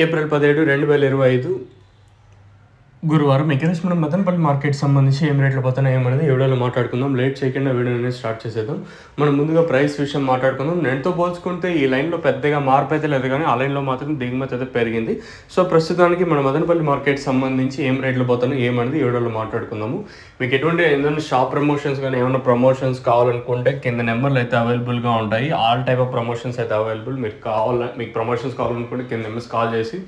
April 17, 2025 గురువారం ఈరోజు మనం మదనపల్లి మార్కెట్ సంబంధించి ఏం రేట్లు పోతున్నాయి ఏమనేది ఈ వీడియోలో మాట్లాడుకుందాం. లేట్ చేయకుండా వీడియోని స్టార్ట్ చేసేద్దాం. మనం ముందుగా ప్రైస్ విషయం మాట్లాడుకుందాం. నేనుతో పోల్చుకుంటే ఈ లైన్లో పెద్దగా మార్పు అయితే లేదు, కానీ ఆ లైన్లో మాత్రం దిగుమతి అయితే పెరిగింది. సో ప్రస్తుతానికి మన మదనపల్లి మార్కెట్ సంబంధించి ఏం రేట్లు పోతున్నాయి ఏమనేది ఈ వీడియోలో మాట్లాడుకుందాము. మీకు ఎటువంటి ఏదైనా షాప్ ప్రమోషన్స్ కానీ ఏమైనా ప్రమోషన్స్ కావాలనుకుంటే కింద నెంబర్లు అయితే అవైలబుల్గా ఉంటాయి. ఆల్ టైప్ ఆఫ్ ప్రమోషన్స్ అయితే అవైలబుల్. మీకు ప్రమోషన్స్ కావాలనుకుంటే కింద నెంబర్స్ కాల్ చేసి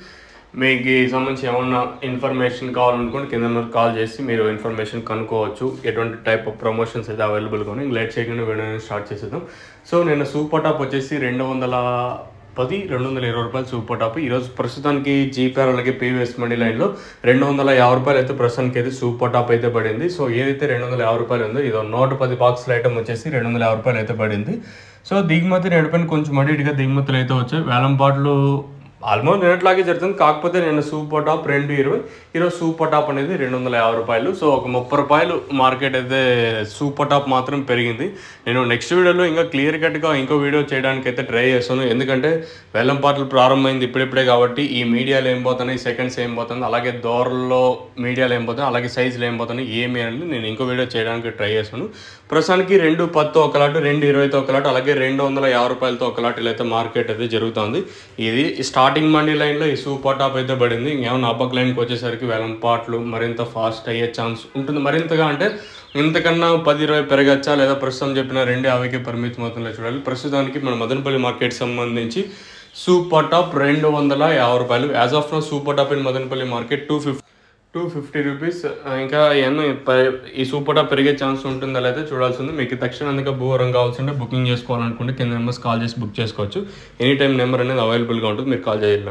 మీకు సంబంధించి ఏమన్నా ఇన్ఫర్మేషన్ కావాలనుకుంటే కింద కాల్ చేసి మీరు ఇన్ఫర్మేషన్ కనుక్కోవచ్చు. ఎటువంటి టైప్ ఆఫ్ ప్రమోషన్స్ అయితే అవైలబుల్గా ఉన్నాయి. లేట్ చేయకుండా వీడియోని స్టార్ట్ చేసేద్దాం. సో నేను సూపర్ టాప్ వచ్చేసి 220 రూపాయలు సూపర్ టాప్. ఈరోజు ప్రస్తుతానికి జీపీఆర్ అలాగే పీవీఎస్ మండీ లైన్లో 250 రూపాయలు అయితే ప్రస్తుతానికి అయితే సూపర్ టాప్ అయితే పడింది. సో ఏదైతే 250 రూపాయలు ఉందో ఇదో 110 బాక్సుల ఐటమ్ వచ్చేసి 250 రూపాయలు అయితే పడింది. సో దిగుమతి నడిపోయిన కొంచెం అడిటిగా దిగుమతులు అయితే వచ్చాయి. వేలంపాట్లు ఆల్మోస్ట్ నిన్నట్లాగే జరుగుతుంది. కాకపోతే నేను సూపర్ టాప్ 220, ఈరోజు సూపర్ టాప్ అనేది 250 రూపాయలు. సో ఒక 30 రూపాయలు మార్కెట్ అయితే సూపర్ టాప్ మాత్రం పెరిగింది. నేను నెక్స్ట్ వీడియోలో ఇంకా క్లియర్ కట్గా ఇంకో వీడియో చేయడానికి అయితే ట్రై చేస్తాను. ఎందుకంటే వేలంపాట్లు ప్రారంభమైంది ఇప్పుడిప్పుడే కాబట్టి ఈ మీడియాలో ఏం పోతున్నాయి, సెకండ్స్ ఏం పోతుంది, అలాగే దూరంలో మీడియాలో ఏం పోతుంది, అలాగే సైజులో ఏం పోతున్నాయి ఏమి అనేది నేను ఇంకో వీడియో చేయడానికి ట్రై చేస్తాను. ప్రస్తుతానికి 210 ఒకలాటు, 220 ఒకలాటు, అలాగే 250 రూపాయలతో ఒకలాటు ఇలా అయితే మార్కెట్ అయితే జరుగుతుంది. ఇది స్టార్టింగ్ మండీ లైన్లో ఈ సూపర్ టాప్ అయితే పడింది. ఇంకేమైనా అప్పక్ లైన్కి వచ్చేసరికి వేలంపాట్లు మరింత ఫాస్ట్ అయ్యే ఛాన్స్ ఉంటుంది. మరింతగా అంటే ఇంతకన్నా 10-20 పెరగచ్చా లేదా ప్రస్తుతం చెప్పిన 250కి పరిమితం అవుతుందో చూడాలి. ప్రస్తుతానికి మన మదనపల్లి మార్కెట్ సంబంధించి సూపర్ టాప్ 250 రూపాయలు. As of now super top in Madanapalli market 250 rupees. ఇంకా ఏమన్నా ఈ సూపర్ టాప్ పెరిగే ఛాన్స్ ఉంటుందా లేదా చూడాల్సి ఉంది. మీకు తక్షణంగా భూవరం కావాల్సింటే బుకింగ్ చేసుకోవాలనుకుంటే కింద నెంబర్స్ కాల్ చేసి బుక్ చేసుకోవచ్చు. ఎనీ టైం నెంబర్ అనేది అవైలబుల్గా ఉంటుంది, మీరు కాల్ చేయాలి.